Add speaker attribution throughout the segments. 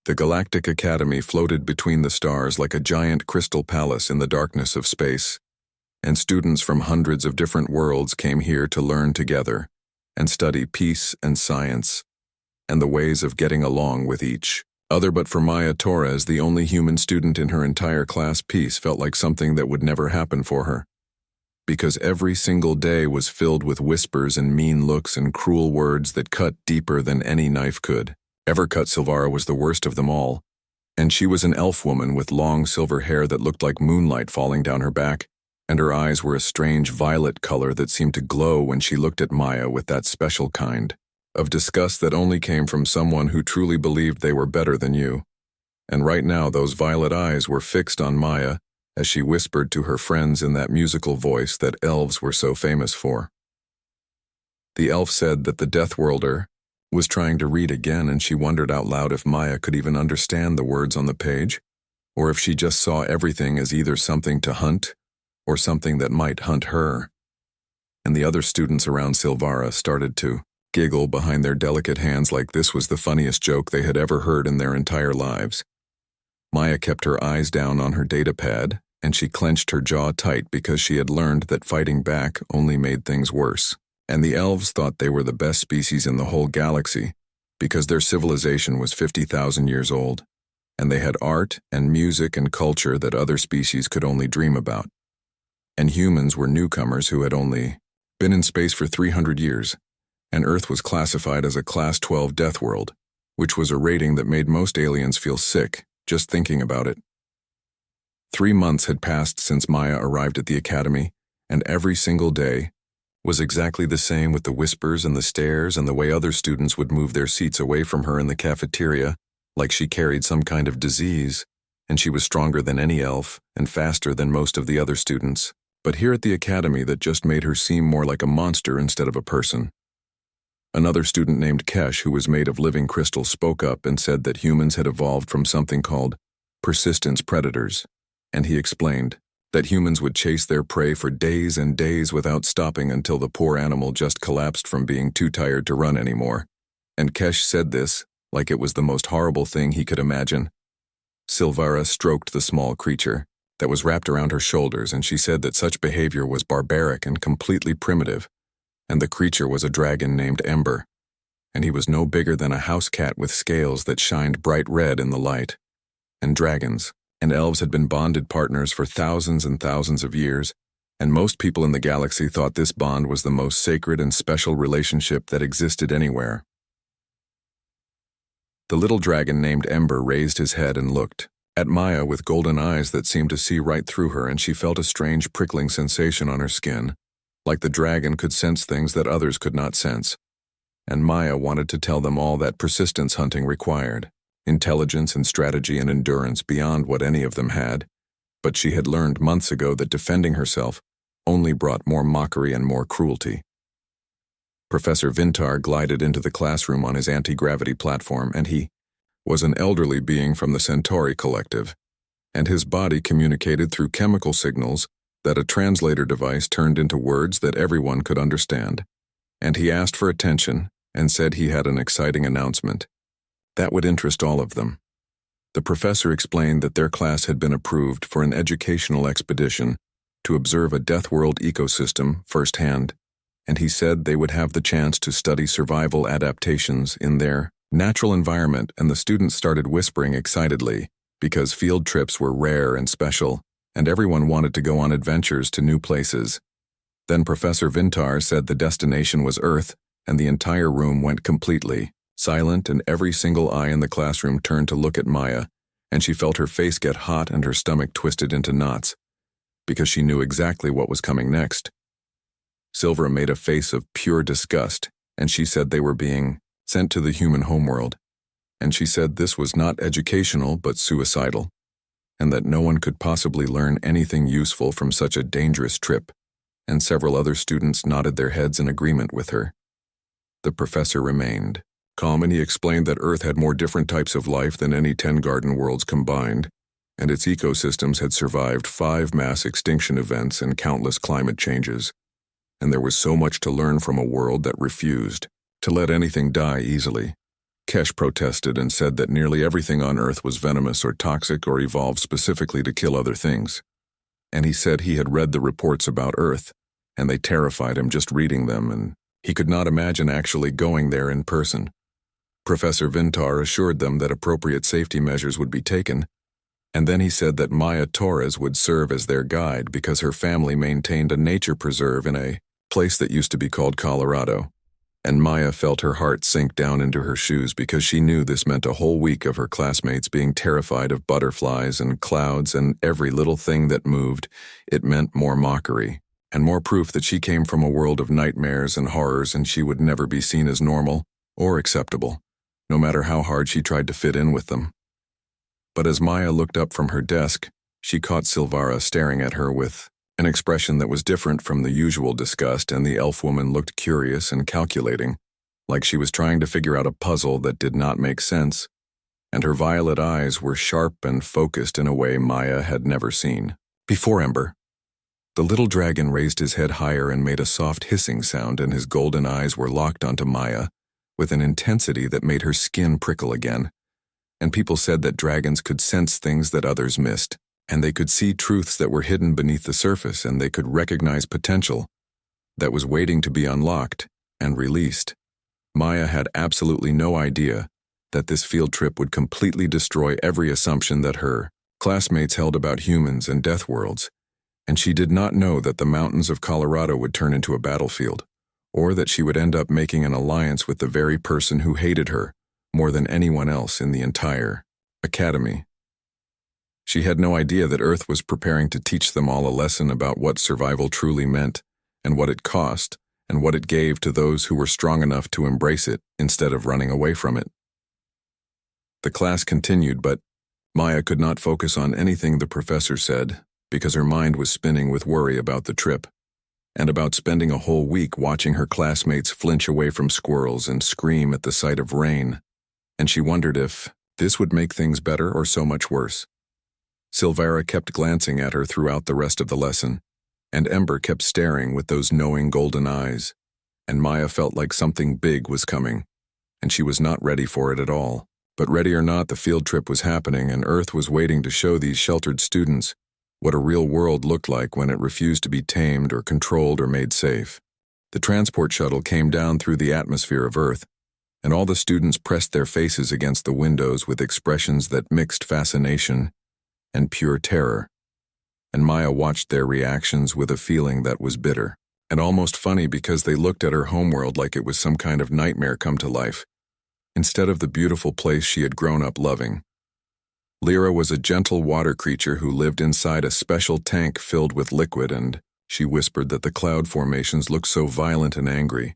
Speaker 1: The Galactic Academy floated between the stars like a giant crystal palace in the darkness of space, and students from hundreds of different worlds came here to learn together and study peace and science, and the ways of getting along with each other. But for Maya Torres, the only human student in her entire class, peace felt like something that would never happen for her, because every single day was filled with whispers and mean looks and cruel words that cut deeper than any knife could ever cut. Silvara was the worst of them all, and she was an elf woman with long silver hair that looked like moonlight falling down her back, and her eyes were a strange violet color that seemed to glow when she looked at Maya with that special kind of disgust that only came from someone who truly believed they were better than you. And right now those violet eyes were fixed on Maya as she whispered to her friends in that musical voice that elves were so famous for. The elf said that the Death Worlder was trying to read again, and she wondered out loud if Maya could even understand the words on the page, or if she just saw everything as either something to hunt or something that might hunt her. And the other students around Silvara started to giggle behind their delicate hands like this was the funniest joke they had ever heard in their entire lives. Maya kept her eyes down on her datapad, and she clenched her jaw tight because she had learned that fighting back only made things worse. And the elves thought they were the best species in the whole galaxy because their civilization was 50,000 years old, and they had art and music and culture that other species could only dream about. And humans were newcomers who had only been in space for 300 years, and Earth was classified as a Class 12 death world, which was a rating that made most aliens feel sick just thinking about it. 3 months had passed since Maya arrived at the academy, and every single day was exactly the same, with the whispers and the stares and the way other students would move their seats away from her in the cafeteria like she carried some kind of disease, and she was stronger than any elf and faster than most of the other students. But here at the academy, that just made her seem more like a monster instead of a person. Another student named Kesh, who was made of living crystal, spoke up and said that humans had evolved from something called persistence predators, and he explained that humans would chase their prey for days and days without stopping until the poor animal just collapsed from being too tired to run anymore. And Kesh said this like it was the most horrible thing he could imagine. Silvara stroked the small creature that was wrapped around her shoulders, and she said that such behavior was barbaric and completely primitive, and the creature was a dragon named Ember, and he was no bigger than a house cat with scales that shined bright red in the light. And dragons and elves had been bonded partners for thousands and thousands of years, and most people in the galaxy thought this bond was the most sacred and special relationship that existed anywhere. The little dragon named Ember raised his head and looked at Maya with golden eyes that seemed to see right through her, and she felt a strange prickling sensation on her skin, like the dragon could sense things that others could not sense. And Maya wanted to tell them all that persistence hunting required intelligence and strategy and endurance beyond what any of them had, but she had learned months ago that defending herself only brought more mockery and more cruelty. Professor Vintar glided into the classroom on his anti-gravity platform, and he was an elderly being from the Centauri Collective, and his body communicated through chemical signals that a translator device turned into words that everyone could understand. And he asked for attention and said he had an exciting announcement that would interest all of them. The professor explained that their class had been approved for an educational expedition to observe a death world ecosystem firsthand, and he said they would have the chance to study survival adaptations in their natural environment, and the students started whispering excitedly because field trips were rare and special, and everyone wanted to go on adventures to new places. Then Professor Vintar said the destination was Earth, and the entire room went completely silent, and every single eye in the classroom turned to look at Maya, and she felt her face get hot and her stomach twisted into knots, because she knew exactly what was coming next. Silvera made a face of pure disgust, and she said they were being sent to the human homeworld, and she said this was not educational but suicidal, and that no one could possibly learn anything useful from such a dangerous trip, and several other students nodded their heads in agreement with her. The professor remained calm, and he explained that Earth had more different types of life than any 10 garden worlds combined, and its ecosystems had survived 5 mass extinction events and countless climate changes, and there was so much to learn from a world that refused to let anything die easily. Kesh protested and said that nearly everything on Earth was venomous or toxic or evolved specifically to kill other things. And he said he had read the reports about Earth, and they terrified him just reading them, and he could not imagine actually going there in person. Professor Vintar assured them that appropriate safety measures would be taken, and then he said that Maya Torres would serve as their guide because her family maintained a nature preserve in a place that used to be called Colorado. And Maya felt her heart sink down into her shoes because she knew this meant a whole week of her classmates being terrified of butterflies and clouds and every little thing that moved. It meant more mockery and more proof that she came from a world of nightmares and horrors, and she would never be seen as normal or acceptable, no matter how hard she tried to fit in with them. But as Maya looked up from her desk, she caught Silvara staring at her with an expression that was different from the usual disgust, and the elf woman looked curious and calculating, like she was trying to figure out a puzzle that did not make sense, and her violet eyes were sharp and focused in a way Maya had never seen before. Ember. The little dragon raised his head higher and made a soft hissing sound, and his golden eyes were locked onto Maya with an intensity that made her skin prickle again. And people said that dragons could sense things that others missed, and they could see truths that were hidden beneath the surface, and they could recognize potential that was waiting to be unlocked and released. Maya had absolutely no idea that this field trip would completely destroy every assumption that her classmates held about humans and death worlds, and she did not know that the mountains of Colorado would turn into a battlefield, or that she would end up making an alliance with the very person who hated her more than anyone else in the entire academy. She had no idea that Earth was preparing to teach them all a lesson about what survival truly meant, and what it cost, and what it gave to those who were strong enough to embrace it instead of running away from it. The class continued, but Maya could not focus on anything the professor said because her mind was spinning with worry about the trip, and about spending a whole week watching her classmates flinch away from squirrels and scream at the sight of rain, and she wondered if this would make things better or so much worse. Silvara kept glancing at her throughout the rest of the lesson, and Ember kept staring with those knowing golden eyes, and Maya felt like something big was coming, and she was not ready for it at all. But ready or not, the field trip was happening, and Earth was waiting to show these sheltered students what a real world looked like when it refused to be tamed or controlled or made safe. The transport shuttle came down through the atmosphere of Earth, and all the students pressed their faces against the windows with expressions that mixed fascination and pure terror. And Maya watched their reactions with a feeling that was bitter and almost funny, because they looked at her homeworld like it was some kind of nightmare come to life, instead of the beautiful place she had grown up loving. Lyra was a gentle water creature who lived inside a special tank filled with liquid, and she whispered that the cloud formations looked so violent and angry,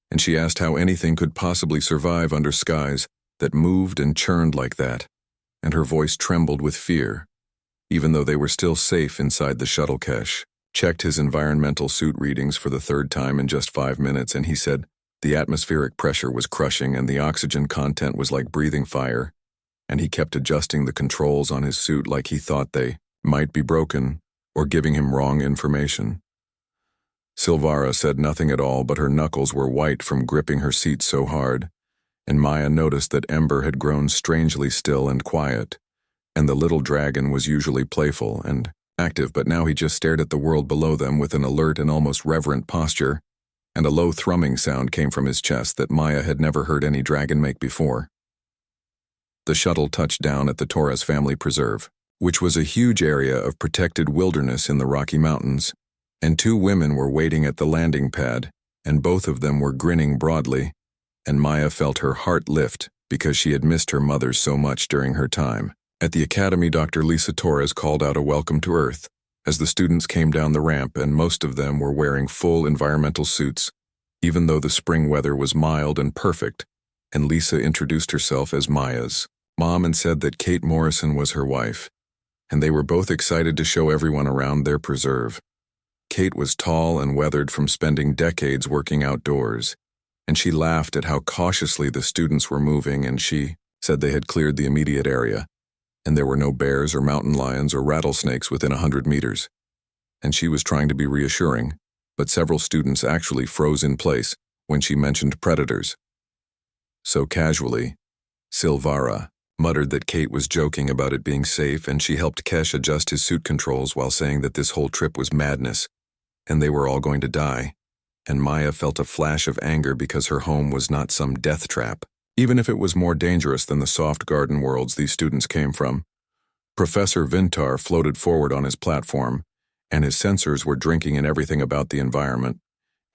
Speaker 1: and she asked how anything could possibly survive under skies that moved and churned like that, and her voice trembled with fear, even though they were still safe inside the shuttle. Kesh checked his environmental suit readings for the third time in just 5 minutes, and he said the atmospheric pressure was crushing and the oxygen content was like breathing fire, and he kept adjusting the controls on his suit like he thought they might be broken or giving him wrong information. Silvara said nothing at all, but her knuckles were white from gripping her seat so hard, and Maya noticed that Ember had grown strangely still and quiet, and the little dragon was usually playful and active, but now he just stared at the world below them with an alert and almost reverent posture, and a low thrumming sound came from his chest that Maya had never heard any dragon make before. The shuttle touched down at the Torres family preserve, which was a huge area of protected wilderness in the Rocky Mountains, and 2 women were waiting at the landing pad, and both of them were grinning broadly, and Maya felt her heart lift because she had missed her mother so much during her time at the academy. Dr. Lisa Torres called out a welcome to Earth as the students came down the ramp, and most of them were wearing full environmental suits, even though the spring weather was mild and perfect, and Lisa introduced herself as Maya's mom and said that Kate Morrison was her wife, and they were both excited to show everyone around their preserve. Kate was tall and weathered from spending decades working outdoors, and she laughed at how cautiously the students were moving, and she said they had cleared the immediate area, and there were no bears or mountain lions or rattlesnakes within 100 meters. And she was trying to be reassuring, but several students actually froze in place when she mentioned predators. So casually, Silvara muttered that Kate was joking about it being safe, and she helped Kesh adjust his suit controls while saying that this whole trip was madness, and they were all going to die. And Maya felt a flash of anger because her home was not some death trap, even if it was more dangerous than the soft garden worlds these students came from. Professor Vintar floated forward on his platform, and his sensors were drinking in everything about the environment,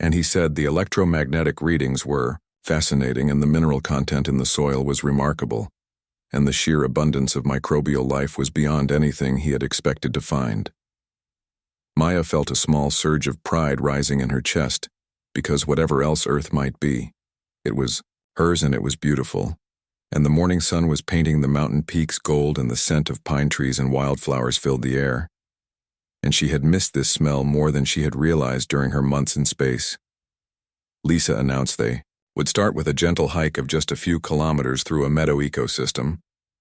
Speaker 1: and he said the electromagnetic readings were fascinating and the mineral content in the soil was remarkable, and the sheer abundance of microbial life was beyond anything he had expected to find. Maya felt a small surge of pride rising in her chest, because whatever else Earth might be, it was hers and it was beautiful, and the morning sun was painting the mountain peaks gold and the scent of pine trees and wildflowers filled the air. And she had missed this smell more than she had realized during her months in space. Lisa announced they would start with a gentle hike of just a few kilometers through a meadow ecosystem,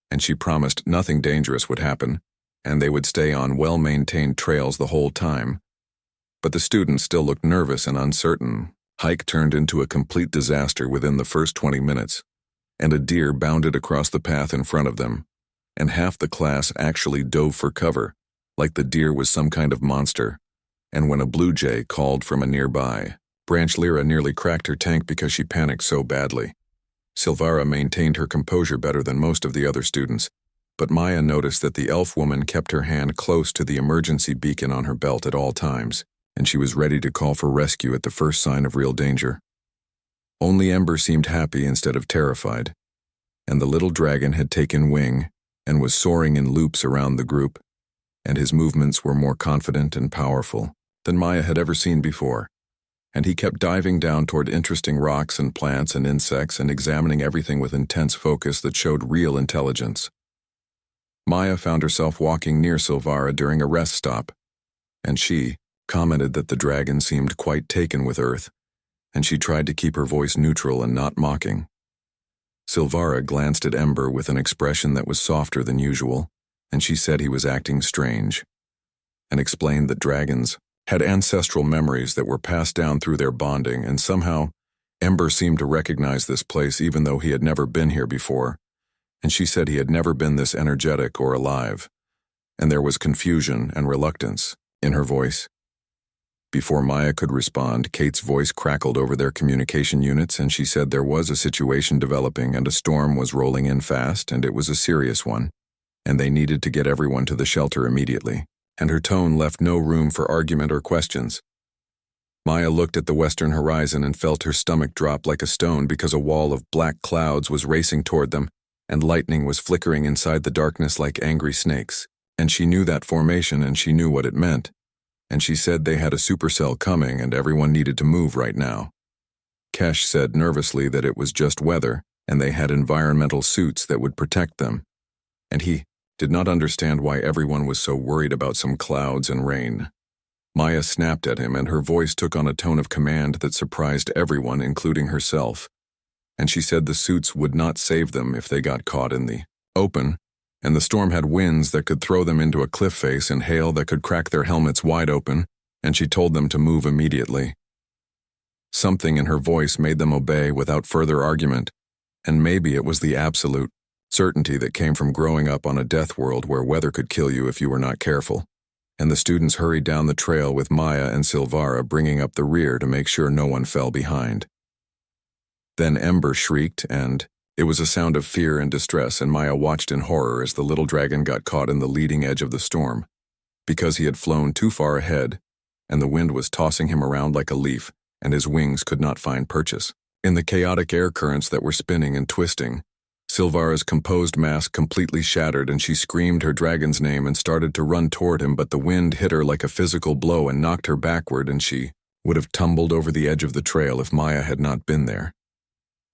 Speaker 1: and she promised nothing dangerous would happen, and they would stay on well-maintained trails the whole time. But the students still looked nervous and uncertain. Hike turned into a complete disaster within the first 20 minutes, and a deer bounded across the path in front of them, and half the class actually dove for cover, like the deer was some kind of monster, and when a blue jay called from a nearby branch, Lyra nearly cracked her tank because she panicked so badly. Silvara maintained her composure better than most of the other students, but Maya noticed that the elf woman kept her hand close to the emergency beacon on her belt at all times, and she was ready to call for rescue at the first sign of real danger. Only Ember seemed happy instead of terrified, and the little dragon had taken wing and was soaring in loops around the group, and his movements were more confident and powerful than Maya had ever seen before, and he kept diving down toward interesting rocks and plants and insects and examining everything with intense focus that showed real intelligence. Maya found herself walking near Silvara during a rest stop, and she commented that the dragon seemed quite taken with Earth, and she tried to keep her voice neutral and not mocking. Silvara glanced at Ember with an expression that was softer than usual, and she said he was acting strange, and explained that dragons had ancestral memories that were passed down through their bonding, and somehow Ember seemed to recognize this place even though he had never been here before, and she said he had never been this energetic or alive, and there was confusion and reluctance in her voice. Before Maya could respond, Kate's voice crackled over their communication units, and she said there was a situation developing and a storm was rolling in fast, and it was a serious one, and they needed to get everyone to the shelter immediately, and her tone left no room for argument or questions. Maya looked at the western horizon and felt her stomach drop like a stone because a wall of black clouds was racing toward them, and lightning was flickering inside the darkness like angry snakes, and she knew that formation and she knew what it meant. And she said they had a supercell coming and everyone needed to move right now. Kesh said nervously that it was just weather and they had environmental suits that would protect them, and he did not understand why everyone was so worried about some clouds and rain. Maya snapped at him and her voice took on a tone of command that surprised everyone, including herself, and she said the suits would not save them if they got caught in the open, and the storm had winds that could throw them into a cliff face and hail that could crack their helmets wide open, and she told them to move immediately. Something in her voice made them obey without further argument, and maybe it was the absolute certainty that came from growing up on a death world where weather could kill you if you were not careful, and the students hurried down the trail with Maya and Silvara bringing up the rear to make sure no one fell behind. Then Ember shrieked, and it was a sound of fear and distress, and Maya watched in horror as the little dragon got caught in the leading edge of the storm, because he had flown too far ahead, and the wind was tossing him around like a leaf, and his wings could not find purchase. In the chaotic air currents that were spinning and twisting, Silvara's composed mask completely shattered, and she screamed her dragon's name and started to run toward him, but the wind hit her like a physical blow and knocked her backward, and she would have tumbled over the edge of the trail if Maya had not been there.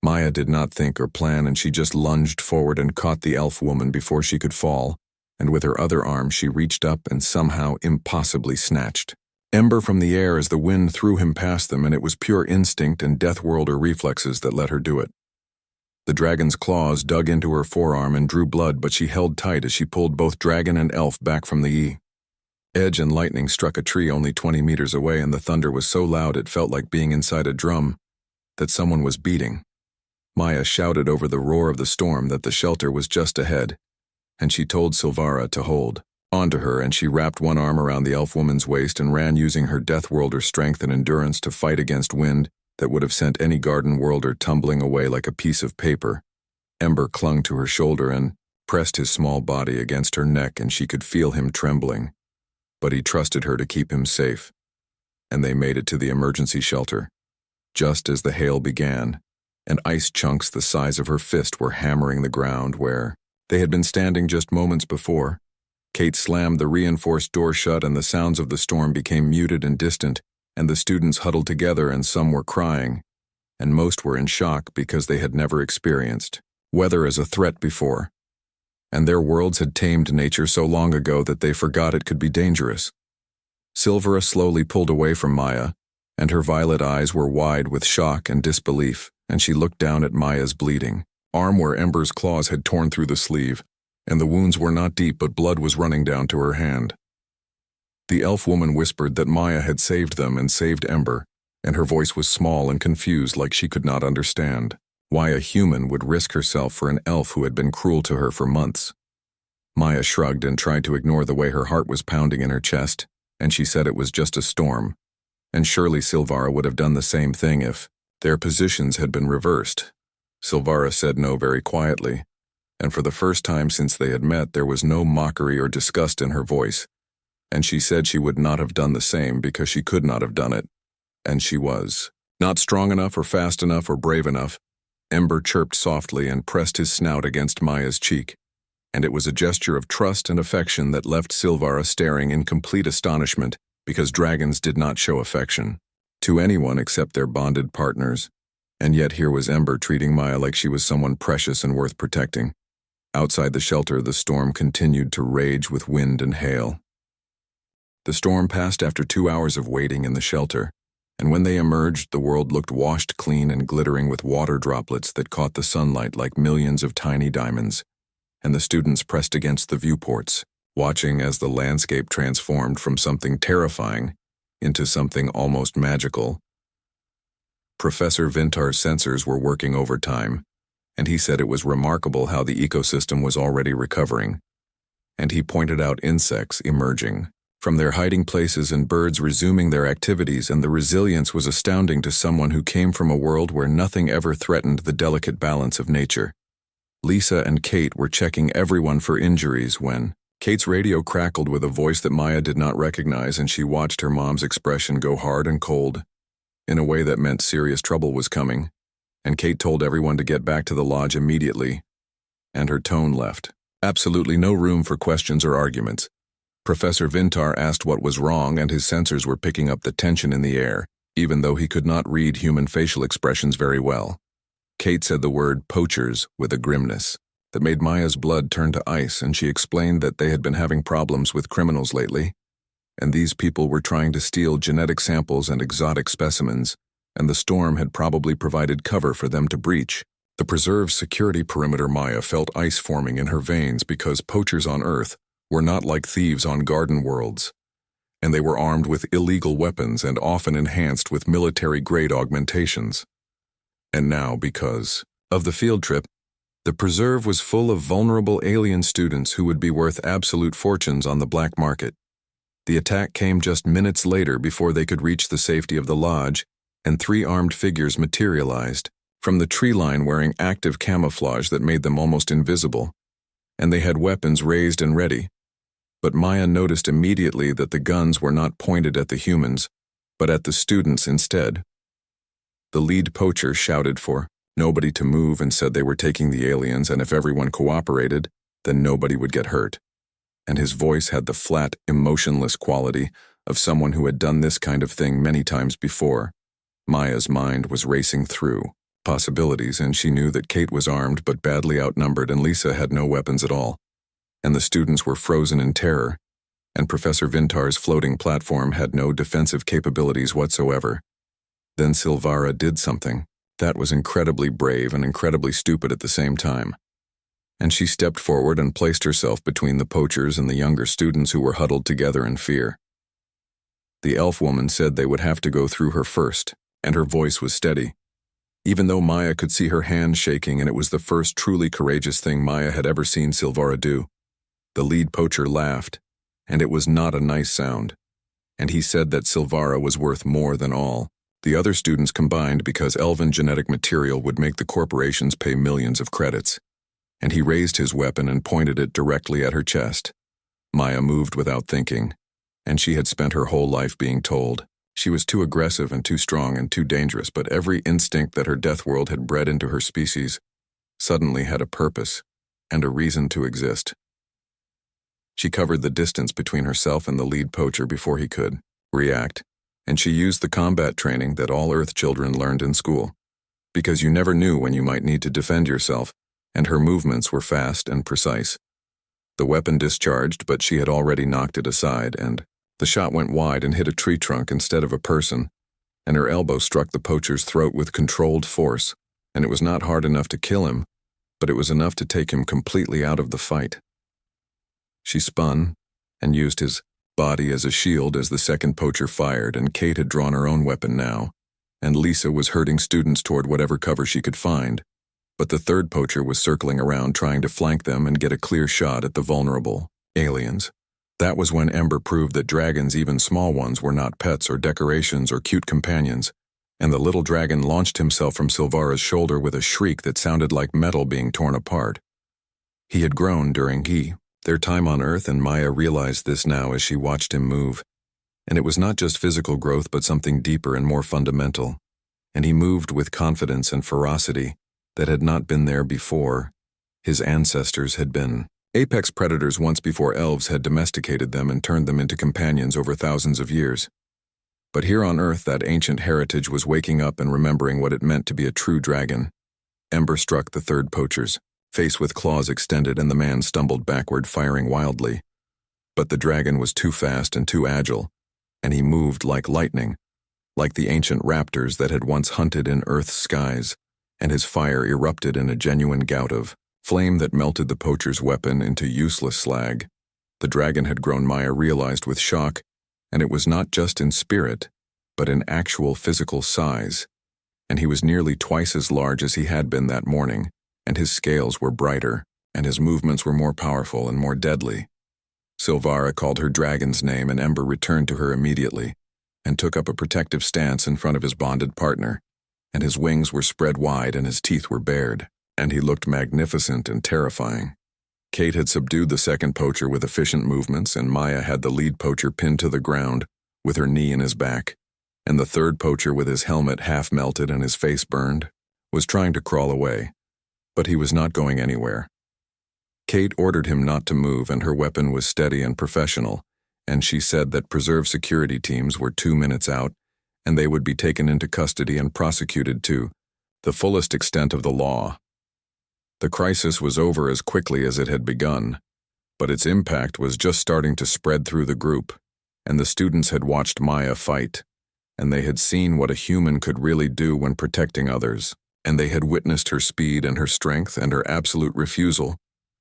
Speaker 1: Maya did not think or plan, and she just lunged forward and caught the elf woman before she could fall, and with her other arm she reached up and somehow impossibly snatched Ember from the air as the wind threw him past them, and it was pure instinct and Deathworlder reflexes that let her do it. The dragon's claws dug into her forearm and drew blood, but she held tight as she pulled both dragon and elf back from the edge, and lightning struck a tree only 20 meters away, and the thunder was so loud it felt like being inside a drum that someone was beating. Maya shouted over the roar of the storm that the shelter was just ahead, and she told Silvara to hold onto her, and she wrapped one arm around the elf woman's waist and ran, using her death worlder strength and endurance to fight against wind that would have sent any garden worlder tumbling away like a piece of paper. Ember clung to her shoulder and pressed his small body against her neck, and she could feel him trembling. But he trusted her to keep him safe, and they made it to the emergency shelter. Just as the hail began, and ice chunks the size of her fist were hammering the ground where they had been standing just moments before, Kate slammed the reinforced door shut, and the sounds of the storm became muted and distant, and the students huddled together, and some were crying, and most were in shock because they had never experienced weather as a threat before, and their worlds had tamed nature so long ago that they forgot it could be dangerous. Silvera slowly pulled away from Maya, and her violet eyes were wide with shock and disbelief, and she looked down at Maya's bleeding arm where Ember's claws had torn through the sleeve, and the wounds were not deep, but blood was running down to her hand. The elf woman whispered that Maya had saved them and saved Ember, and her voice was small and confused, like she could not understand why a human would risk herself for an elf who had been cruel to her for months. Maya shrugged and tried to ignore the way her heart was pounding in her chest, and she said it was just a storm, and surely Silvara would have done the same thing if their positions had been reversed. Silvara said no very quietly, and for the first time since they had met, there was no mockery or disgust in her voice, and she said she would not have done the same because she could not have done it, and she was not strong enough or fast enough or brave enough. Ember chirped softly and pressed his snout against Maya's cheek, and it was a gesture of trust and affection that left Silvara staring in complete astonishment, because dragons did not show affection to anyone except their bonded partners. And yet here was Ember treating Maya like she was someone precious and worth protecting. Outside the shelter, the storm continued to rage with wind and hail. The storm passed after 2 hours of waiting in the shelter, and when they emerged, the world looked washed clean and glittering with water droplets that caught the sunlight like millions of tiny diamonds, and the students pressed against the viewports, watching as the landscape transformed from something terrifying into something almost magical. Professor Vintar's sensors were working overtime, and he said it was remarkable how the ecosystem was already recovering, and he pointed out insects emerging from their hiding places and birds resuming their activities, and the resilience was astounding to someone who came from a world where nothing ever threatened the delicate balance of nature. Lisa and Kate were checking everyone for injuries when Kate's radio crackled with a voice that Maya did not recognize, and she watched her mom's expression go hard and cold, in a way that meant serious trouble was coming, and Kate told everyone to get back to the lodge immediately, and her tone left absolutely no room for questions or arguments. Professor Vintar asked what was wrong, and his sensors were picking up the tension in the air, even though he could not read human facial expressions very well. Kate said the word poachers with a grimness that made Maya's blood turn to ice, and she explained that they had been having problems with criminals lately, and these people were trying to steal genetic samples and exotic specimens, and the storm had probably provided cover for them to breach the preserved security perimeter. Maya felt ice forming in her veins because poachers on Earth were not like thieves on garden worlds, and they were armed with illegal weapons and often enhanced with military-grade augmentations. And now, because of the field trip, the preserve was full of vulnerable alien students who would be worth absolute fortunes on the black market. The attack came just minutes later, before they could reach the safety of the lodge, and 3 armed figures materialized from the tree line wearing active camouflage that made them almost invisible, and they had weapons raised and ready. But Maya noticed immediately that the guns were not pointed at the humans, but at the students instead. The lead poacher shouted for nobody to move and said they were taking the aliens, and if everyone cooperated, then nobody would get hurt. And his voice had the flat, emotionless quality of someone who had done this kind of thing many times before. Maya's mind was racing through possibilities, and she knew that Kate was armed but badly outnumbered, and Lisa had no weapons at all. And the students were frozen in terror, and Professor Vintar's floating platform had no defensive capabilities whatsoever. Then Silvara did something that was incredibly brave and incredibly stupid at the same time. And she stepped forward and placed herself between the poachers and the younger students who were huddled together in fear. The elf woman said they would have to go through her first, and her voice was steady. even though Maya could see her hand shaking and it was the first truly courageous thing Maya had ever seen Silvara do. The lead poacher laughed, and it was not a nice sound, and he said that Silvara was worth more than all the other students combined because elven genetic material would make the corporations pay millions of credits. And he raised his weapon and pointed it directly at her chest. Maya moved without thinking, and she had spent her whole life being told she was too aggressive and too strong and too dangerous, but every instinct that her death world had bred into her species suddenly had a purpose and a reason to exist. She covered the distance between herself and the lead poacher before he could react, and she used the combat training that all Earth children learned in school, because you never knew when you might need to defend yourself, and her movements were fast and precise. The weapon discharged, but she had already knocked it aside, and the shot went wide and hit a tree trunk instead of a person, and her elbow struck the poacher's throat with controlled force, and it was not hard enough to kill him, but it was enough to take him completely out of the fight. She spun and used his body as a shield as the second poacher fired, and Kate had drawn her own weapon now, and Lisa was herding students toward whatever cover she could find, but the third poacher was circling around trying to flank them and get a clear shot at the vulnerable aliens. That was when Ember proved that dragons, even small ones, were not pets or decorations or cute companions, and the little dragon launched himself from Silvara's shoulder with a shriek that sounded like metal being torn apart. He had grown during their time on Earth, and Maya realized this now as she watched him move. And it was not just physical growth but something deeper and more fundamental. And he moved with confidence and ferocity that had not been there before. His ancestors had been apex predators once before elves had domesticated them and turned them into companions over thousands of years. But here on Earth, that ancient heritage was waking up and remembering what it meant to be a true dragon. Ember struck the third poacher's face with claws extended, and the man stumbled backward, firing wildly. But the dragon was too fast and too agile, and he moved like lightning, like the ancient raptors that had once hunted in Earth's skies, and his fire erupted in a genuine gout of flame that melted the poacher's weapon into useless slag. The dragon had grown, Maya realized with shock, and it was not just in spirit, but in actual physical size, and he was nearly twice as large as he had been that morning, and his scales were brighter, and his movements were more powerful and more deadly. Silvara called her dragon's name, and Ember returned to her immediately, and took up a protective stance in front of his bonded partner, and his wings were spread wide and his teeth were bared, and he looked magnificent and terrifying. Kate had subdued the second poacher with efficient movements, and Maya had the lead poacher pinned to the ground, with her knee in his back, and the third poacher, with his helmet half melted and his face burned, was trying to crawl away. But he was not going anywhere. Kate ordered him not to move, and her weapon was steady and professional, and she said that preserve security teams were 2 minutes out, and they would be taken into custody and prosecuted to the fullest extent of the law. The crisis was over as quickly as it had begun, but its impact was just starting to spread through the group, and the students had watched Maya fight, and they had seen what a human could really do when protecting others. And they had witnessed her speed and her strength and her absolute refusal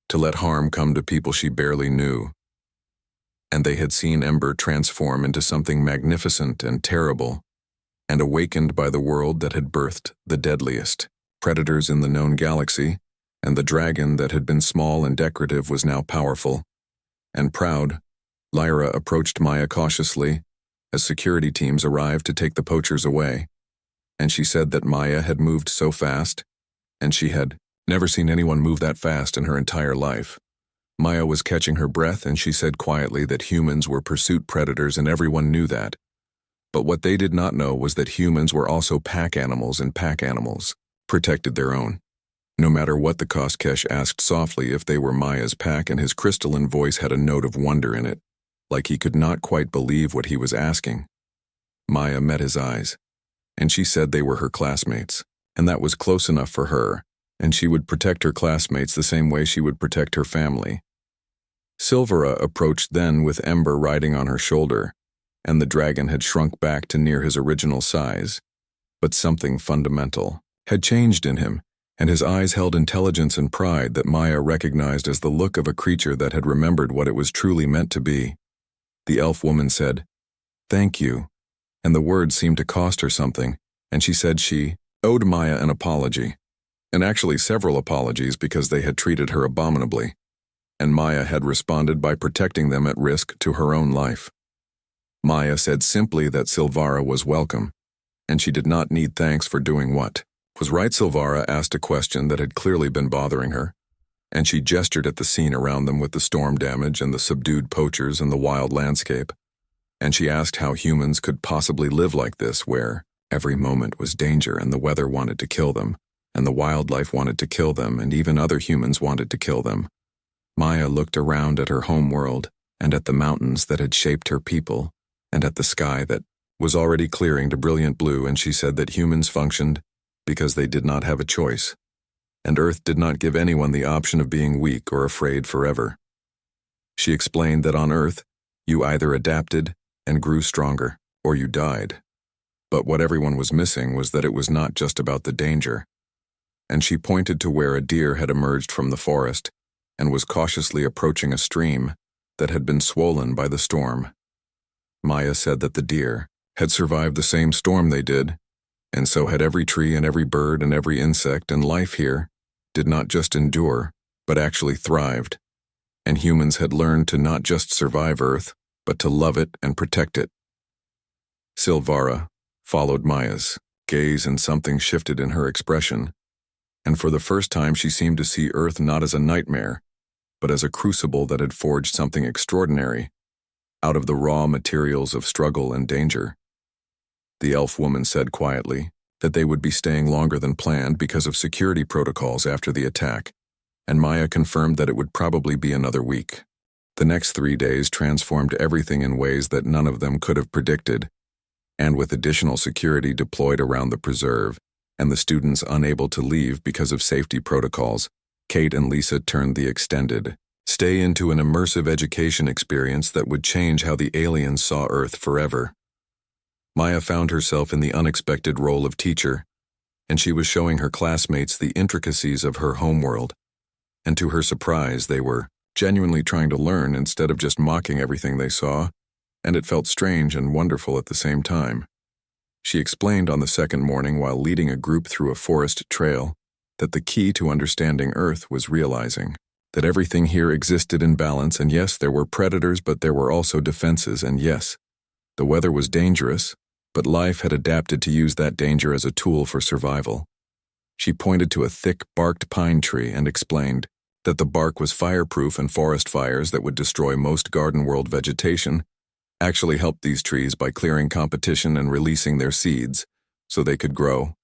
Speaker 1: to let harm come to people she barely knew. And they had seen Ember transform into something magnificent and terrible, and awakened by the world that had birthed the deadliest predators in the known galaxy, and the dragon that had been small and decorative was now powerful and proud. Lyra approached Maya cautiously as security teams arrived to take the poachers away. And she said that Maya had moved so fast, and she had never seen anyone move that fast in her entire life. Maya was catching her breath, and she said quietly that humans were pursuit predators, and everyone knew that. But what they did not know was that humans were also pack animals, and pack animals protected their own. No matter what the cost, Kesh asked softly if they were Maya's pack, and his crystalline voice had a note of wonder in it, like he could not quite believe what he was asking. Maya met his eyes, and she said they were her classmates, and that was close enough for her, and she would protect her classmates the same way she would protect her family. Silvara approached then with Ember riding on her shoulder, and the dragon had shrunk back to near his original size. But something fundamental had changed in him, and his eyes held intelligence and pride that Maya recognized as the look of a creature that had remembered what it was truly meant to be. The elf woman said, "Thank you," and the words seemed to cost her something, and she said she owed Maya an apology, and actually several apologies because they had treated her abominably, and Maya had responded by protecting them at risk to her own life. Maya said simply that Silvara was welcome, and she did not need thanks for doing what was right. Silvara asked a question that had clearly been bothering her, and she gestured at the scene around them with the storm damage and the subdued poachers and the wild landscape, and she asked how humans could possibly live like this where every moment was danger and the weather wanted to kill them, and the wildlife wanted to kill them, and even other humans wanted to kill them. Maya looked around at her home world, and at the mountains that had shaped her people, and at the sky that was already clearing to brilliant blue, and she said that humans functioned because they did not have a choice, and Earth did not give anyone the option of being weak or afraid forever. She explained that on Earth, you either adapted and grew stronger, or you died. But what everyone was missing was that it was not just about the danger. And she pointed to where a deer had emerged from the forest and was cautiously approaching a stream that had been swollen by the storm. Maya said that the deer had survived the same storm they did, and so had every tree and every bird and every insect, and life here did not just endure, but actually thrived, and humans had learned to not just survive Earth, but to love it and protect it. Silvara followed Maya's gaze, and something shifted in her expression, and for the first time she seemed to see Earth not as a nightmare, but as a crucible that had forged something extraordinary out of the raw materials of struggle and danger. The elf woman said quietly that they would be staying longer than planned because of security protocols after the attack, and Maya confirmed that it would probably be another week. The next 3 days transformed everything in ways that none of them could have predicted, and with additional security deployed around the preserve, and the students unable to leave because of safety protocols, Kate and Lisa turned the extended stay into an immersive education experience that would change how the aliens saw Earth forever. Maya found herself in the unexpected role of teacher, and she was showing her classmates the intricacies of her homeworld, and to her surprise they were genuinely trying to learn instead of just mocking everything they saw, and it felt strange and wonderful at the same time. She explained on the second morning while leading a group through a forest trail that the key to understanding Earth was realizing that everything here existed in balance, and yes, there were predators, but there were also defenses, and yes, the weather was dangerous, but life had adapted to use that danger as a tool for survival. She pointed to a thick, barked pine tree and explained that the bark was fireproof, and forest fires that would destroy most garden world vegetation actually helped these trees by clearing competition and releasing their seeds so they could grow.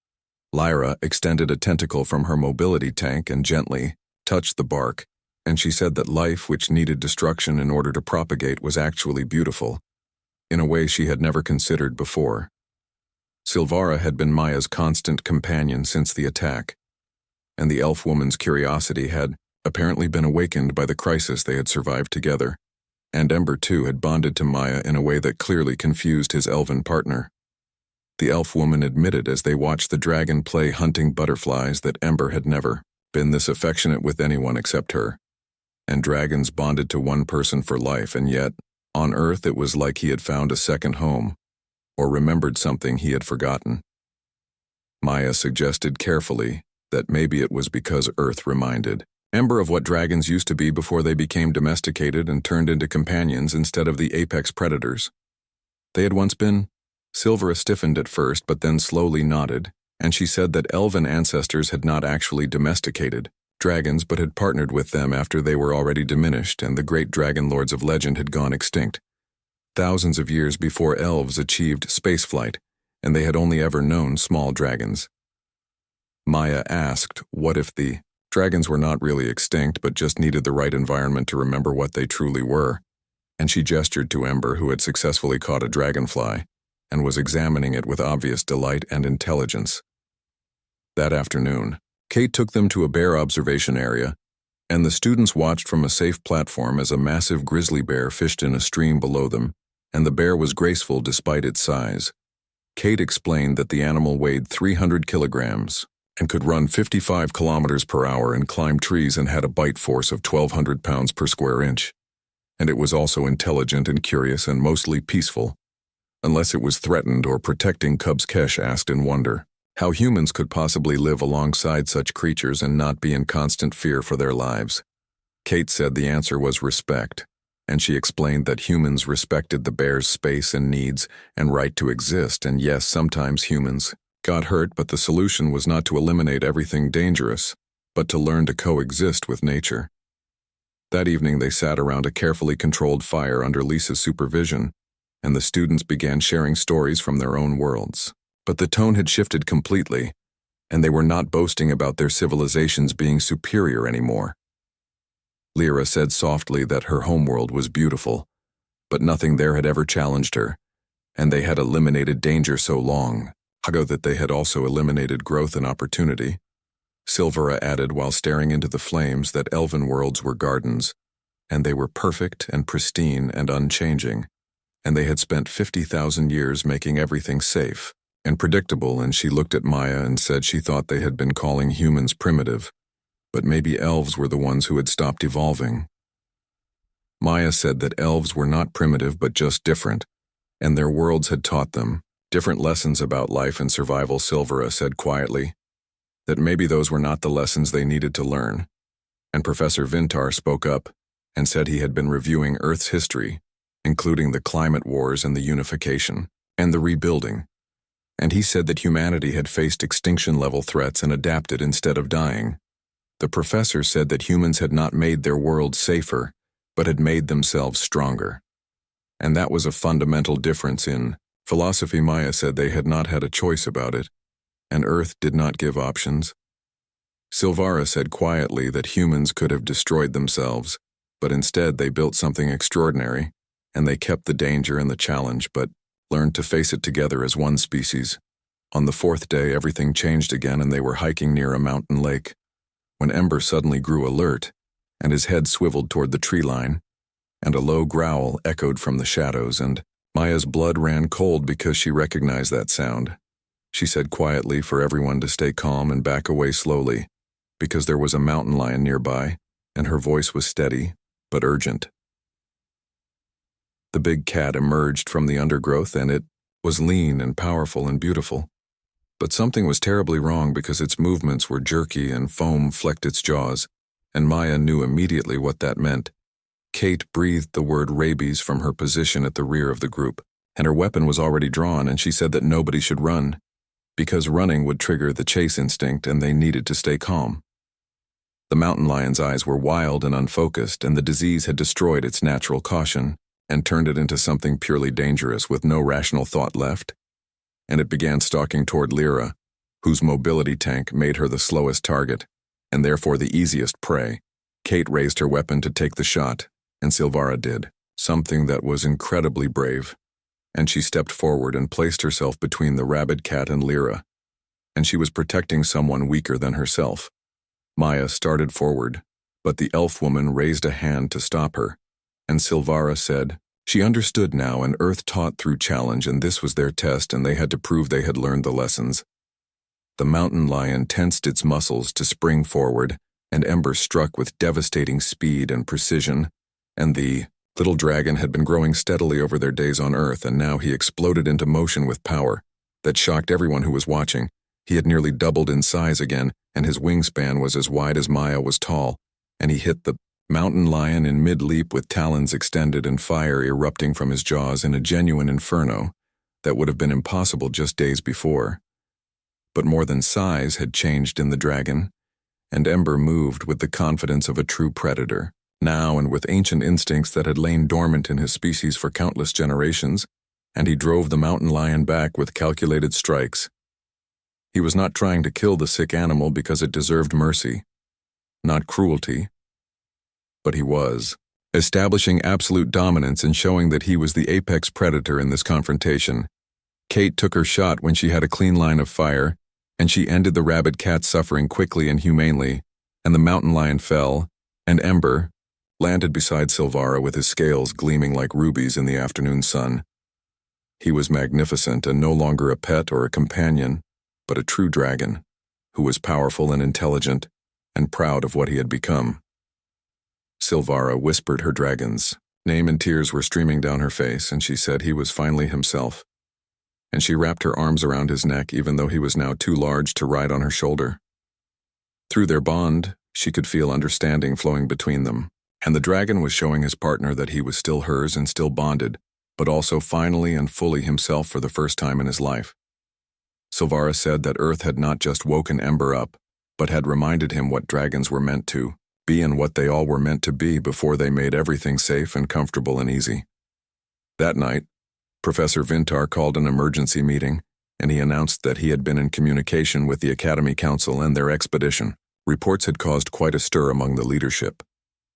Speaker 1: Lyra extended a tentacle from her mobility tank and gently touched the bark, and she said that life which needed destruction in order to propagate was actually beautiful, in a way she had never considered before. Silvara had been Maya's constant companion since the attack, and the elf woman's curiosity had apparently been awakened by the crisis they had survived together, and Ember too had bonded to Maya in a way that clearly confused his elven partner. The elf woman admitted as they watched the dragon play hunting butterflies that Ember had never been this affectionate with anyone except her, and dragons bonded to one person for life, and yet, on Earth it was like he had found a second home, or remembered something he had forgotten. Maya suggested carefully that maybe it was because Earth reminded Ember of what dragons used to be before they became domesticated and turned into companions instead of the apex predators. They had once been. Silvera stiffened at first, but then slowly nodded, and she said that elven ancestors had not actually domesticated dragons but had partnered with them after they were already diminished and the great dragon lords of legend had gone extinct, thousands of years before elves achieved spaceflight, and they had only ever known small dragons. Maya asked what if the dragons were not really extinct but just needed the right environment to remember what they truly were, and she gestured to Ember, who had successfully caught a dragonfly and was examining it with obvious delight and intelligence. That afternoon, Kate took them to a bear observation area, and the students watched from a safe platform as a massive grizzly bear fished in a stream below them, and the bear was graceful despite its size. Kate explained that the animal weighed 300 kilograms and could run 55 kilometers per hour and climb trees and had a bite force of 1,200 pounds per square inch. And it was also intelligent and curious and mostly peaceful, unless it was threatened or protecting cubs. Kesh asked in wonder. How humans could possibly live alongside such creatures and not be in constant fear for their lives. Kate said the answer was respect, and she explained that humans respected the bear's space and needs and right to exist, and yes, sometimes humans got hurt, but the solution was not to eliminate everything dangerous, but to learn to coexist with nature. That evening they sat around a carefully controlled fire under Lisa's supervision, and the students began sharing stories from their own worlds. But the tone had shifted completely, and they were not boasting about their civilizations being superior anymore. Lyra said softly that her homeworld was beautiful, but nothing there had ever challenged her, and they had eliminated danger so long ago that they had also eliminated growth and opportunity. Silvera added while staring into the flames that elven worlds were gardens, and they were perfect and pristine and unchanging, and they had spent 50,000 years making everything safe and predictable, and she looked at Maya and said she thought they had been calling humans primitive, but maybe elves were the ones who had stopped evolving. Maya said that elves were not primitive but just different, and their worlds had taught them different lessons about life and survival. Silvera said quietly that maybe those were not the lessons they needed to learn, and Professor Vintar spoke up and said he had been reviewing Earth's history, including the climate wars and the unification and the rebuilding, and he said that humanity had faced extinction-level threats and adapted instead of dying. The professor said that humans had not made their world safer, but had made themselves stronger. And that was a fundamental difference in philosophy. Maya said they had not had a choice about it, and Earth did not give options. Silvara said quietly that humans could have destroyed themselves, but instead they built something extraordinary, and they kept the danger and the challenge, but learned to face it together as one species. On the fourth day, everything changed again, and they were hiking near a mountain lake, when Ember suddenly grew alert, and his head swiveled toward the tree line, and a low growl echoed from the shadows, and Maya's blood ran cold because she recognized that sound. She said quietly for everyone to stay calm and back away slowly, because there was a mountain lion nearby, and her voice was steady, but urgent. The big cat emerged from the undergrowth, and it was lean and powerful and beautiful. But something was terribly wrong because its movements were jerky and foam flecked its jaws, and Maya knew immediately what that meant. Kate breathed the word rabies from her position at the rear of the group, and her weapon was already drawn, and she said that nobody should run, because running would trigger the chase instinct and they needed to stay calm. The mountain lion's eyes were wild and unfocused, and the disease had destroyed its natural caution and turned it into something purely dangerous with no rational thought left. And it began stalking toward Lyra, whose mobility tank made her the slowest target, and therefore the easiest prey. Kate raised her weapon to take the shot, and Silvara did, something that was incredibly brave, and she stepped forward and placed herself between the rabid cat and Lyra, and she was protecting someone weaker than herself. Maya started forward, but the elf woman raised a hand to stop her, and Silvara said, she understood now, and Earth taught through challenge, and this was their test, and they had to prove they had learned the lessons. The mountain lion tensed its muscles to spring forward, and Ember struck with devastating speed and precision, and the little dragon had been growing steadily over their days on Earth, and now he exploded into motion with power that shocked everyone who was watching. He had nearly doubled in size again, and his wingspan was as wide as Maya was tall, and he hit the mountain lion in mid-leap with talons extended and fire erupting from his jaws in a genuine inferno that would have been impossible just days before. But more than size had changed in the dragon, and Ember moved with the confidence of a true predator, now, and with ancient instincts that had lain dormant in his species for countless generations, and he drove the mountain lion back with calculated strikes. He was not trying to kill the sick animal because it deserved mercy, not cruelty, but he was establishing absolute dominance and showing that he was the apex predator in this confrontation. Kate took her shot when she had a clean line of fire, and she ended the rabid cat's suffering quickly and humanely, and the mountain lion fell, and Ember landed beside Silvara with his scales gleaming like rubies in the afternoon sun. He was magnificent and no longer a pet or a companion, but a true dragon, who was powerful and intelligent, and proud of what he had become. Silvara whispered her dragon's name, and tears were streaming down her face, and she said he was finally himself. and she wrapped her arms around his neck even though he was now too large to ride on her shoulder. Through their bond, she could feel understanding flowing between them, and the dragon was showing his partner that he was still hers and still bonded, but also finally and fully himself for the first time in his life. Silvara said that Earth had not just woken Ember up, but had reminded him what dragons were meant to be and what they all were meant to be before they made everything safe and comfortable and easy. That night, Professor Vintar called an emergency meeting, and he announced that he had been in communication with the Academy Council and their expedition. Reports had caused quite a stir among the leadership.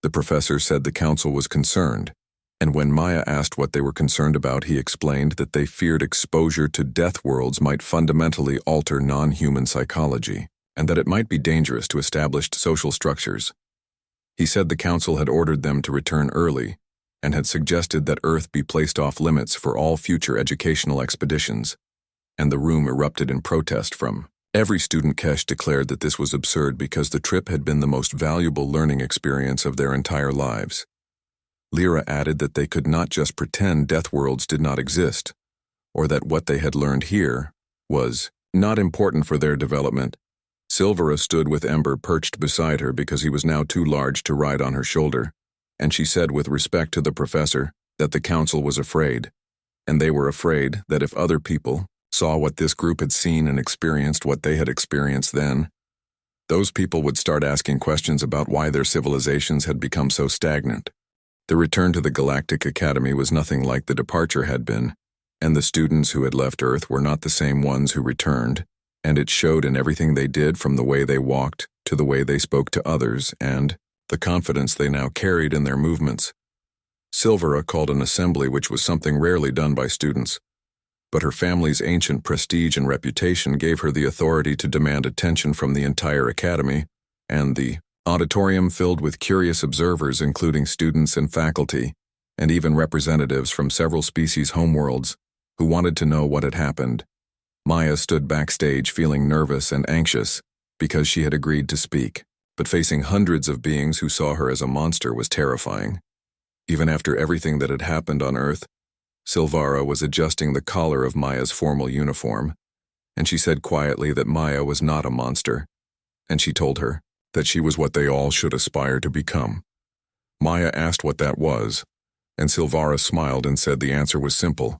Speaker 1: The professor said the council was concerned, and when Maya asked what they were concerned about, he explained that they feared exposure to death worlds might fundamentally alter non-human psychology, and that it might be dangerous to established social structures. He said the council had ordered them to return early, and had suggested that Earth be placed off limits for all future educational expeditions, and the room erupted in protest from every student. Kesh declared that this was absurd because the trip had been the most valuable learning experience of their entire lives. Lyra added that they could not just pretend death worlds did not exist, or that what they had learned here was not important for their development. Silvera stood with Ember perched beside her because he was now too large to ride on her shoulder, and she said with respect to the professor that the council was afraid, and they were afraid that if other people saw what this group had seen and experienced what they had experienced then, those people would start asking questions about why their civilizations had become so stagnant. The return to the Galactic Academy was nothing like the departure had been, and the students who had left Earth were not the same ones who returned, and it showed in everything they did, from the way they walked to the way they spoke to others and the confidence they now carried in their movements. Silvera called an assembly, which was something rarely done by students, but her family's ancient prestige and reputation gave her the authority to demand attention from the entire academy, and the auditorium filled with curious observers, including students and faculty, and even representatives from several species' homeworlds who wanted to know what had happened. Maya stood backstage feeling nervous and anxious because she had agreed to speak, but facing hundreds of beings who saw her as a monster was terrifying. Even after everything that had happened on Earth, Silvara was adjusting the collar of Maya's formal uniform, and she said quietly that Maya was not a monster, and she told her that she was what they all should aspire to become. Maya asked what that was, and Silvara smiled and said the answer was simple,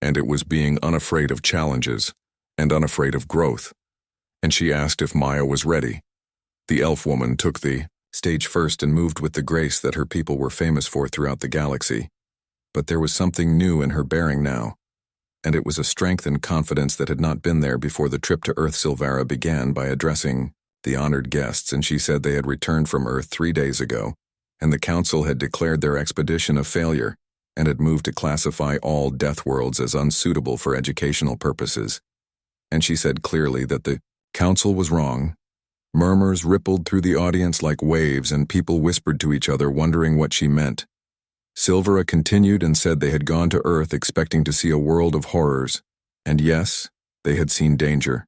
Speaker 1: and it was being unafraid of challenges and unafraid of growth, and she asked if Maya was ready. The elf woman took the stage first and moved with the grace that her people were famous for throughout the galaxy. But there was something new in her bearing now, and it was a strength and confidence that had not been there before the trip to Earth. Silvara began by addressing the honored guests, and she said they had returned from Earth 3 days ago, and the council had declared their expedition a failure and had moved to classify all death worlds as unsuitable for educational purposes. And she said clearly that the council was wrong. Murmurs rippled through the audience like waves, and people whispered to each other, wondering what she meant. Silvera continued and said they had gone to Earth expecting to see a world of horrors, and yes, they had seen danger,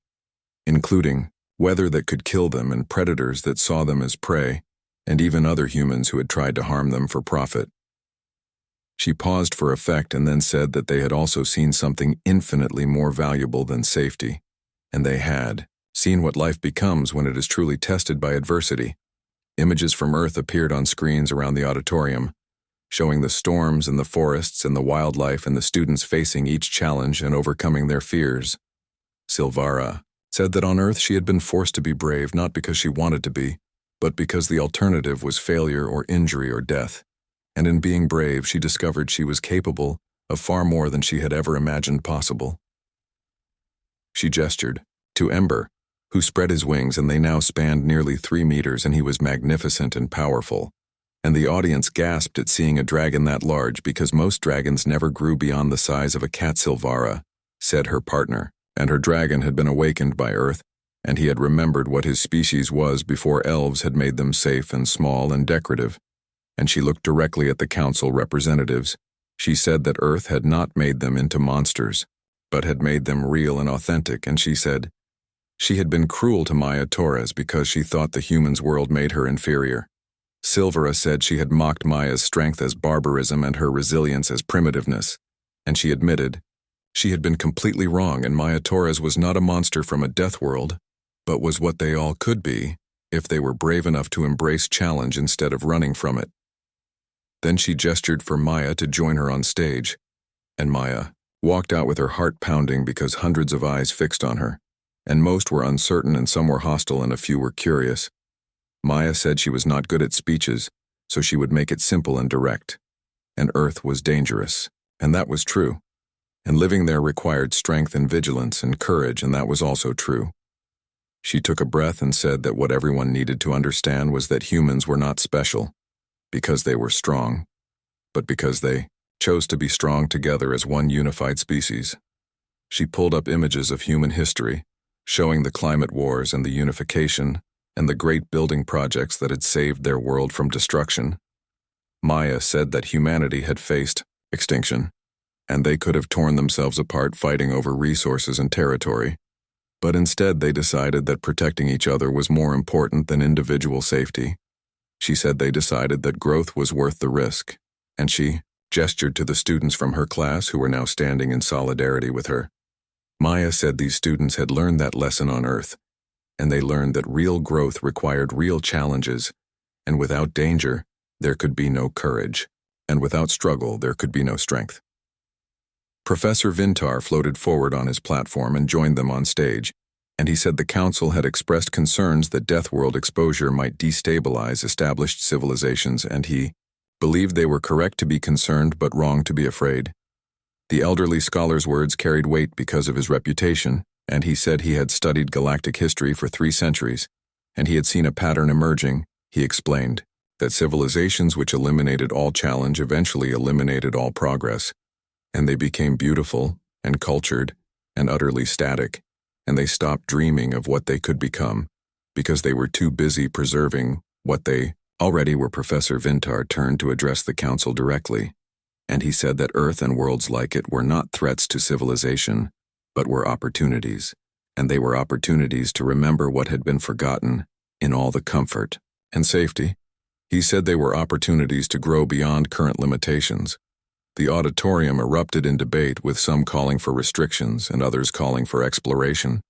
Speaker 1: including weather that could kill them and predators that saw them as prey, and even other humans who had tried to harm them for profit. She paused for effect and then said that they had also seen something infinitely more valuable than safety, and they had seen what life becomes when it is truly tested by adversity. Images from Earth appeared on screens around the auditorium, showing the storms and the forests and the wildlife and the students facing each challenge and overcoming their fears. Silvara said that on Earth she had been forced to be brave not because she wanted to be, but because the alternative was failure or injury or death. And in being brave, she discovered she was capable of far more than she had ever imagined possible. She gestured to Ember, who spread his wings, and they now spanned nearly 3 meters, and he was magnificent and powerful. And the audience gasped at seeing a dragon that large, because most dragons never grew beyond the size of a cat. Silvara said her partner, and her dragon had been awakened by Earth, and he had remembered what his species was before elves had made them safe and small and decorative. And she looked directly at the council representatives. She said that Earth had not made them into monsters, but had made them real and authentic, and she said she had been cruel to Maya Torres because she thought the humans' world made her inferior. Silvera said she had mocked Maya's strength as barbarism and her resilience as primitiveness, and she admitted She had been completely wrong, and Maya Torres was not a monster from a death world, but was what they all could be if they were brave enough to embrace challenge instead of running from it. Then she gestured for Maya to join her on stage, and Maya walked out with her heart pounding because hundreds of eyes fixed on her, and most were uncertain and some were hostile and a few were curious. Maya said she was not good at speeches, so she would make it simple and direct. And Earth was dangerous, and that was true. And living there required strength and vigilance and courage, and that was also true. She took a breath and said that what everyone needed to understand was that humans were not special because they were strong, but because they chose to be strong together as one unified species. She pulled up images of human history, showing the climate wars and the unification and the great building projects that had saved their world from destruction. Maya said that humanity had faced extinction, and they could have torn themselves apart fighting over resources and territory, but instead they decided that protecting each other was more important than individual safety. She said they decided that growth was worth the risk, and she gestured to the students from her class who were now standing in solidarity with her. Maya said these students had learned that lesson on Earth, and they learned that real growth required real challenges, and without danger, there could be no courage, and without struggle, there could be no strength. Professor Vintar floated forward on his platform and joined them on stage, and he said the council had expressed concerns that Death World exposure might destabilize established civilizations, and he believed they were correct to be concerned but wrong to be afraid. The elderly scholar's words carried weight because of his reputation, and he said he had studied galactic history for 3 centuries, and he had seen a pattern emerging. He explained that civilizations which eliminated all challenge eventually eliminated all progress, and they became beautiful and cultured and utterly static, and they stopped dreaming of what they could become because they were too busy preserving what they already were. Professor Vintar turned to address the council directly, and he said that Earth and worlds like it were not threats to civilization, but were opportunities, and they were opportunities to remember what had been forgotten in all the comfort and safety. He said they were opportunities to grow beyond current limitations. The auditorium erupted in debate, with some calling for restrictions and others calling for exploration,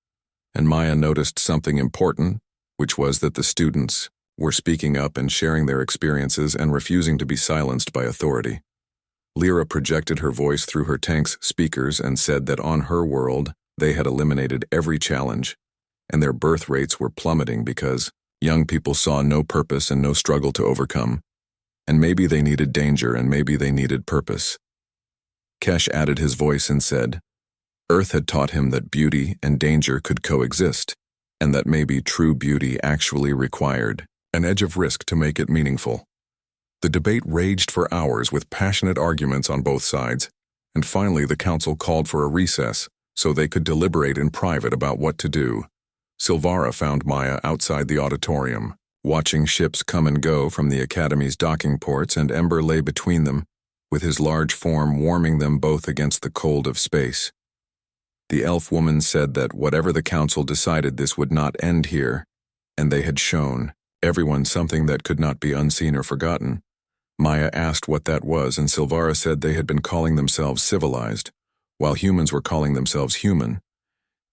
Speaker 1: and Maya noticed something important, which was that the students were speaking up and sharing their experiences and refusing to be silenced by authority. Lyra projected her voice through her tank's speakers and said that on her world, they had eliminated every challenge, and their birth rates were plummeting because young people saw no purpose and no struggle to overcome, and maybe they needed danger and maybe they needed purpose. Kesh added his voice and said, Earth had taught him that beauty and danger could coexist, and that maybe true beauty actually required an edge of risk to make it meaningful. The debate raged for hours with passionate arguments on both sides, and finally the council called for a recess so they could deliberate in private about what to do. Silvara found Maya outside the auditorium, watching ships come and go from the Academy's docking ports, and Ember lay between them, with his large form warming them both against the cold of space. The elf woman said that whatever the council decided, this would not end here, and they had shown everyone something that could not be unseen or forgotten. Maya asked what that was, and Silvara said they had been calling themselves civilized, while humans were calling themselves human,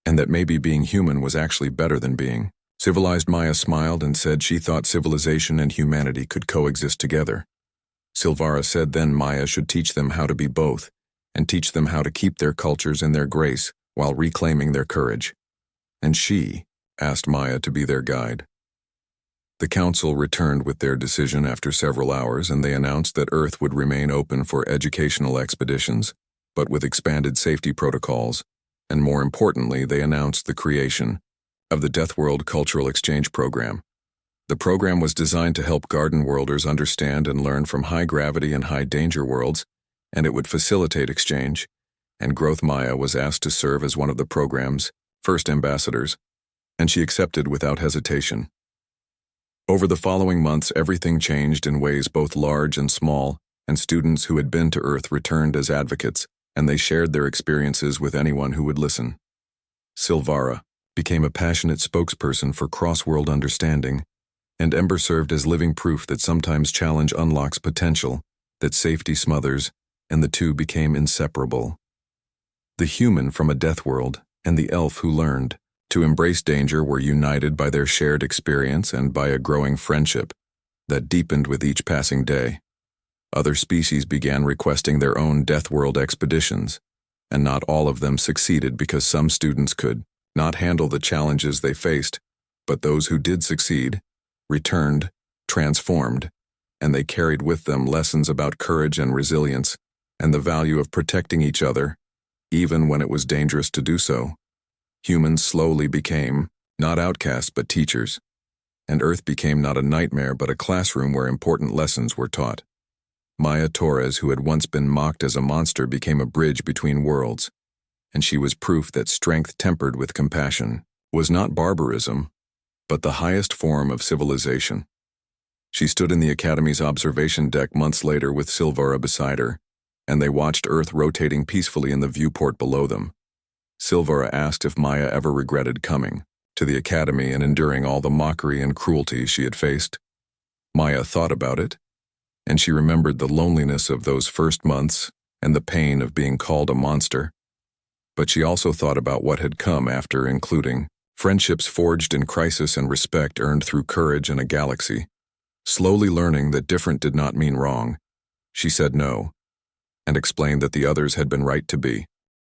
Speaker 1: and that maybe being human was actually better than being civilized. Maya smiled and said she thought civilization and humanity could coexist together. Silvara said then Maya should teach them how to be both, and teach them how to keep their cultures and their grace while reclaiming their courage. And she asked Maya to be their guide. The council returned with their decision after several hours, and they announced that Earth would remain open for educational expeditions, but with expanded safety protocols, and more importantly, they announced the creation of the Death World Cultural Exchange Program. The program was designed to help Garden Worlders understand and learn from high-gravity and high-danger worlds, and it would facilitate exchange, and Growth. Maya was asked to serve as one of the program's first ambassadors, and she accepted without hesitation. Over the following months, everything changed in ways both large and small, and students who had been to Earth returned as advocates, and they shared their experiences with anyone who would listen. Silvara became a passionate spokesperson for cross-world understanding, and Ember served as living proof that sometimes challenge unlocks potential, that safety smothers, and the two became inseparable. The human from a death world and the elf who learned to embrace danger were united by their shared experience and by a growing friendship that deepened with each passing day. Other species began requesting their own death world expeditions, and not all of them succeeded because some students could not handle the challenges they faced, but those who did succeed returned, transformed, and they carried with them lessons about courage and resilience and the value of protecting each other, even when it was dangerous to do so. Humans slowly became not outcasts but teachers, and Earth became not a nightmare but a classroom where important lessons were taught. Maya Torres, who had once been mocked as a monster, became a bridge between worlds, and she was proof that strength tempered with compassion was not barbarism, but the highest form of civilization. She stood in the Academy's observation deck months later with Silvara beside her, and they watched Earth rotating peacefully in the viewport below them. Silvara asked if Maya ever regretted coming to the Academy and enduring all the mockery and cruelty she had faced. Maya thought about it, and she remembered the loneliness of those first months and the pain of being called a monster. But she also thought about what had come after, including friendships forged in crisis and respect earned through courage in a galaxy. Slowly learning that different did not mean wrong, she said no, and explained that the others had been right to be.